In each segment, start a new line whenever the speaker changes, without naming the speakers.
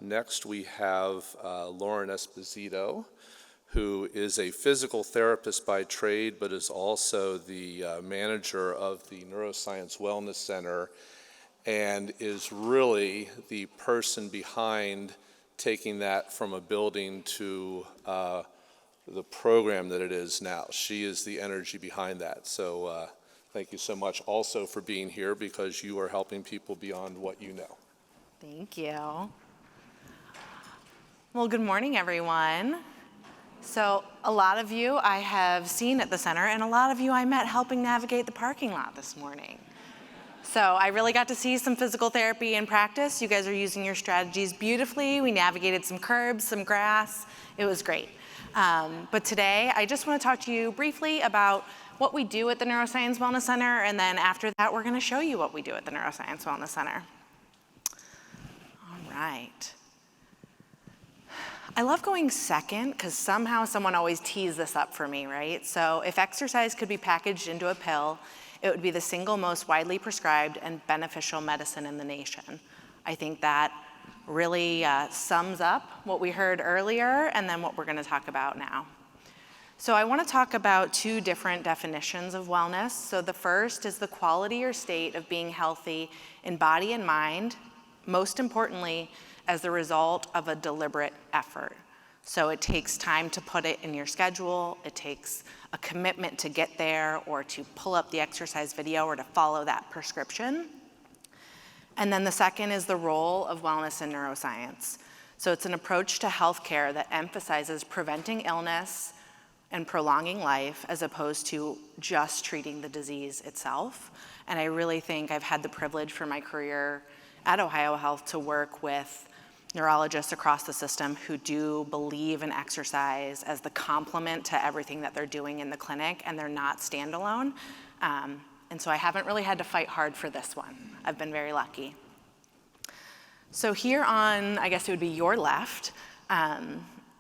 Next, we have Lauren Esposito, who is a physical therapist by trade, but is also the manager of the Neuroscience Wellness Center, and is really the person behind taking that from a building to the program that it is now. She is the energy behind that. So thank you so much also for being here, because you are helping people beyond what you know.
Thank you. Well, good morning, everyone. So a lot of you I have seen at the center, and a lot of you I met helping navigate the parking lot this morning. So I really got to see some physical therapy in practice. You guys are using your strategies beautifully. We navigated some curbs, some grass. It was great. But today, I just want to talk to you briefly about what we do at the Neuroscience Wellness Center, and then after that, we're going to show you what we do at the Neuroscience Wellness Center. All right. I love going second because somehow someone always tees this up for me, right? So if exercise could be packaged into a pill, it would be the single most widely prescribed and beneficial medicine in the nation. I think that really sums up what we heard earlier and then what we're going to talk about now. So I want to talk about two different definitions of wellness. So the first is the quality or state of being healthy in body and mind, most importantly, as the result of a deliberate effort. So it takes time to put it in your schedule. It takes a commitment to get there, or to pull up the exercise video, or to follow that prescription. And then the second is the role of wellness in neuroscience. So it's an approach to healthcare that emphasizes preventing illness and prolonging life, as opposed to just treating the disease itself. And I really think I've had the privilege for my career at OhioHealth to work with neurologists across the system who do believe in exercise as the complement to everything that they're doing in the clinic, and they're not standalone. And so I haven't really had to fight hard for this one. I've been very lucky. So here on, I guess it would be your left,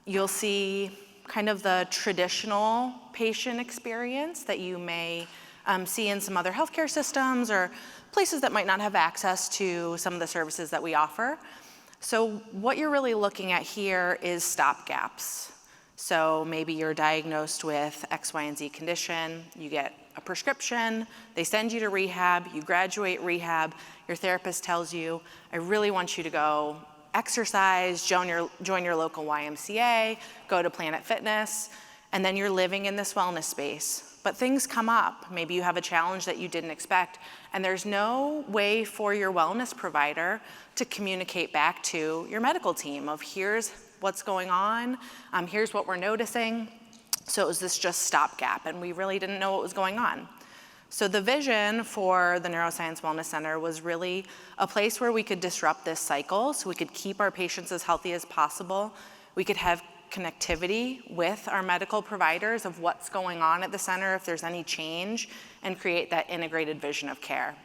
you'll see kind of the traditional patient experience that you may see in some other healthcare systems, or places that might not have access to some of the services that we offer. So what you're really looking at here is stopgaps. So maybe you're diagnosed with X, Y, and Z condition, you get a prescription, they send you to rehab, you graduate rehab, your therapist tells you, I really want you to go exercise, join your local YMCA, go to Planet Fitness, and then you're living in this wellness space. But things come up. Maybe you have a challenge that you didn't expect, and there's no way for your wellness provider to communicate back to your medical team of here's what's going on, here's what we're noticing. So it was this just stopgap, and we really didn't know what was going on. So the vision for the Neuroscience Wellness Center was really a place where we could disrupt this cycle, so we could keep our patients as healthy as possible. We could have connectivity with our medical providers of what's going on at the center, if there's any change, and create that integrated vision of care.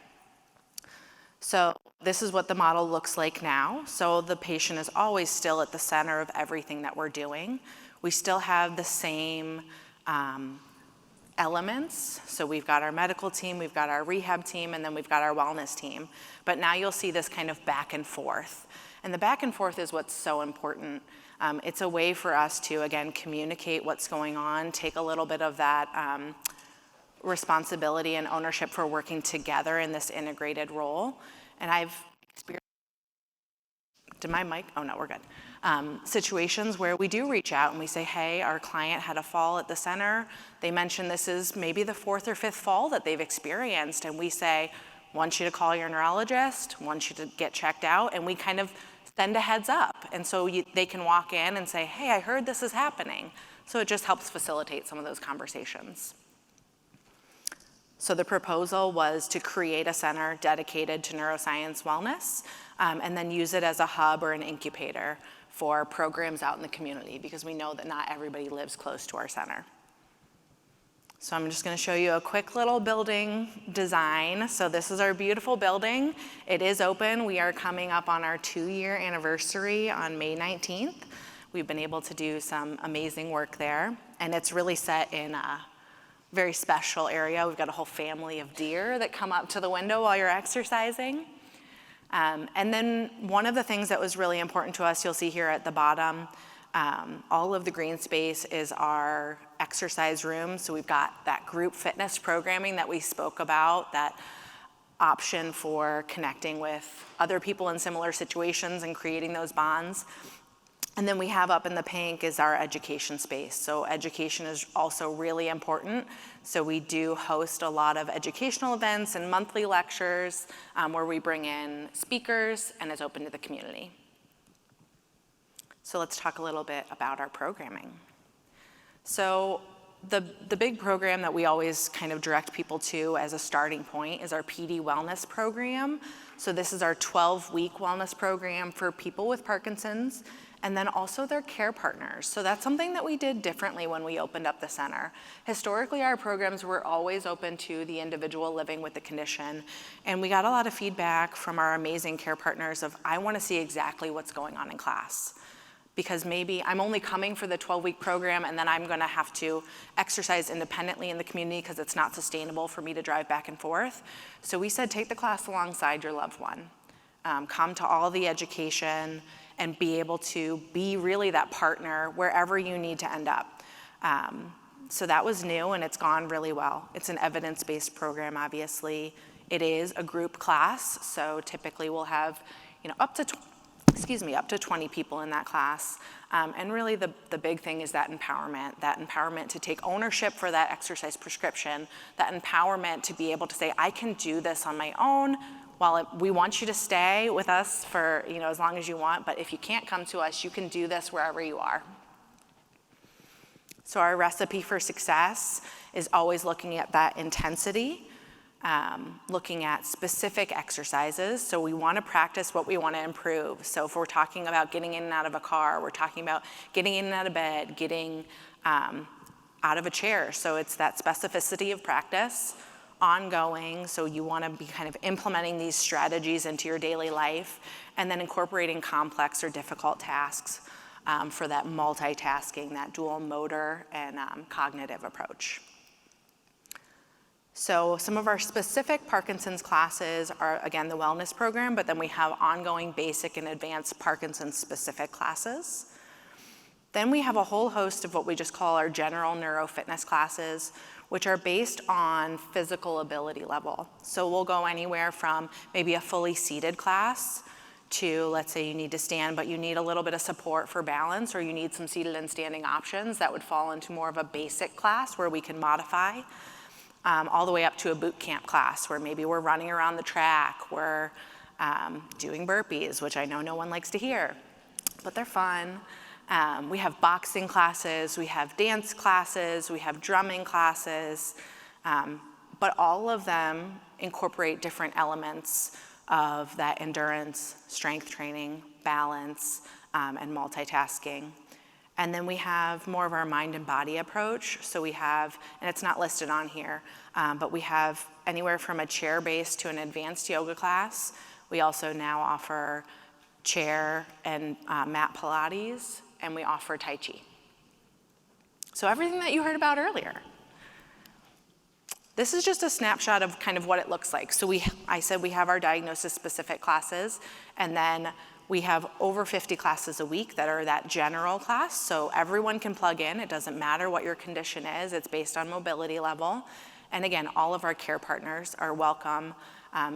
So this is what the model looks like now. So the patient is always still at the center of everything that we're doing. We still have the same elements. So we've got our medical team, we've got our rehab team, and then we've got our wellness team. But now you'll see this kind of back and forth. And the back and forth is what's so important. It's a way for us to, again, communicate what's going on, take a little bit of that responsibility and ownership for working together in this integrated role. And I've experienced, did my mic? Oh no, we're good. Situations where we do reach out and we say, hey, our client had a fall at the center. They mentioned this is maybe the 4th or 5th fall that they've experienced. And we say, want you to call your neurologist, want you to get checked out. And we kind of send a heads up. And so they can walk in and say, hey, I heard this is happening. So it just helps facilitate some of those conversations. So the proposal was to create a center dedicated to neuroscience wellness, and then use it as a hub or an incubator for programs out in the community, because we know that not everybody lives close to our center. So I'm just going to show you a quick little building design. So this is our beautiful building. It is open. We are coming up on our 2-year anniversary on May 19th. We've been able to do some amazing work there, and it's really set in a very special area. We've got a whole family of deer that come up to the window while you're exercising. And then one of the things that was really important to us, you'll see here at the bottom, all of the green space is our exercise room. So we've got that group fitness programming that we spoke about, that option for connecting with other people in similar situations and creating those bonds. And then we have up in the pink is our education space. So education is also really important. So we do host a lot of educational events and monthly lectures where we bring in speakers, and it's open to the community. So let's talk a little bit about our programming. So the big program that we always kind of direct people to as a starting point is our PD wellness program. So this is our 12-week wellness program for people with Parkinson's, and then also their care partners. So that's something that we did differently when we opened up the center. Historically, our programs were always open to the individual living with the condition, and we got a lot of feedback from our amazing care partners of, I want to see exactly what's going on in class. Because maybe I'm only coming for the 12-week program and then I'm gonna have to exercise independently in the community because it's not sustainable for me to drive back and forth. So we said, take the class alongside your loved one. Come to all the education and be able to be really that partner wherever you need to end up. So that was new and it's gone really well. It's an evidence-based program, obviously. It is a group class, so typically we'll have up to 20 people in that class. And really the big thing is that empowerment to take ownership for that exercise prescription, that empowerment to be able to say, I can do this on my own. While we want you to stay with us for as long as you want, but if you can't come to us, you can do this wherever you are. So our recipe for success is always looking at that intensity, looking at specific exercises. So we want to practice what we want to improve. So if we're talking about getting in and out of a car, we're talking about getting in and out of bed, getting out of a chair. So it's that specificity of practice, ongoing. So you want to be kind of implementing these strategies into your daily life, and then incorporating complex or difficult tasks for that multitasking, that dual motor and cognitive approach. So some of our specific Parkinson's classes are, again, the wellness program, but then we have ongoing basic and advanced Parkinson's specific classes. Then we have a whole host of what we just call our general neurofitness classes, which are based on physical ability level. So we'll go anywhere from maybe a fully seated class to, let's say you need to stand, but you need a little bit of support for balance, or you need some seated and standing options. That would fall into more of a basic class where we can modify. All the way up to a boot camp class where maybe we're running around the track, we're doing burpees, which I know no one likes to hear, but they're fun. We have boxing classes, we have dance classes, we have drumming classes, but all of them incorporate different elements of that endurance, strength training, balance, and multitasking. And then we have more of our mind and body approach. So we have, and it's not listed on here, but we have anywhere from a chair-based to an advanced yoga class. We also now offer chair and mat Pilates, and we offer Tai Chi. So everything that you heard about earlier. This is just a snapshot of kind of what it looks like. So I said we have our diagnosis-specific classes, and then we have over 50 classes a week that are that general class, so everyone can plug in. It doesn't matter what your condition is. It's based on mobility level. And again, all of our care partners are welcome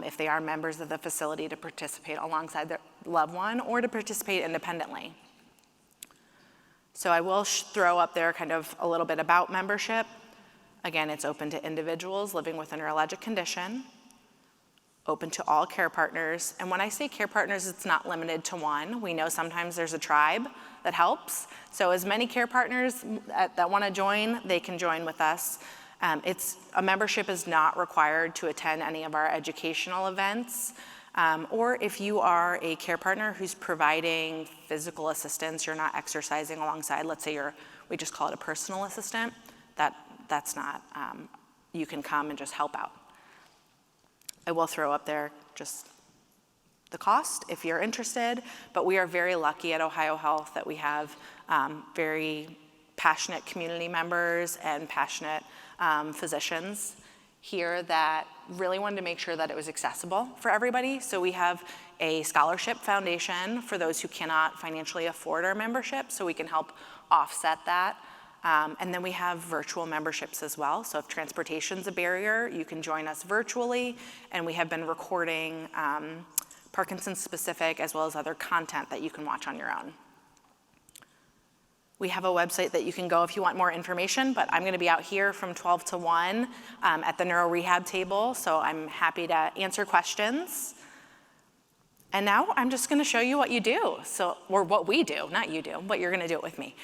if they are members of the facility to participate alongside their loved one or to participate independently. So I will throw up there kind of a little bit about membership. Again, it's open to individuals living with a neurologic condition, open to all care partners. And when I say care partners, it's not limited to one. We know sometimes there's a tribe that helps. So as many care partners that want to join, they can join with us. A membership is not required to attend any of our educational events. Or if you are a care partner who's providing physical assistance, you're not exercising alongside, let's say we just call it a personal assistant, that's not, you can come and just help out. I will throw up there just the cost if you're interested, but we are very lucky at OhioHealth that we have very passionate community members and passionate physicians here that really wanted to make sure that it was accessible for everybody. So we have a scholarship foundation for those who cannot financially afford our membership, so we can help offset that. And then we have virtual memberships as well. So if transportation's a barrier, you can join us virtually, and we have been recording Parkinson's specific as well as other content that you can watch on your own. We have a website that you can go if you want more information, but I'm gonna be out here from 12 to 1 at the neuro rehab table, so I'm happy to answer questions. And now I'm just gonna show you what you do, or what we do, not you do, but you're gonna do it with me.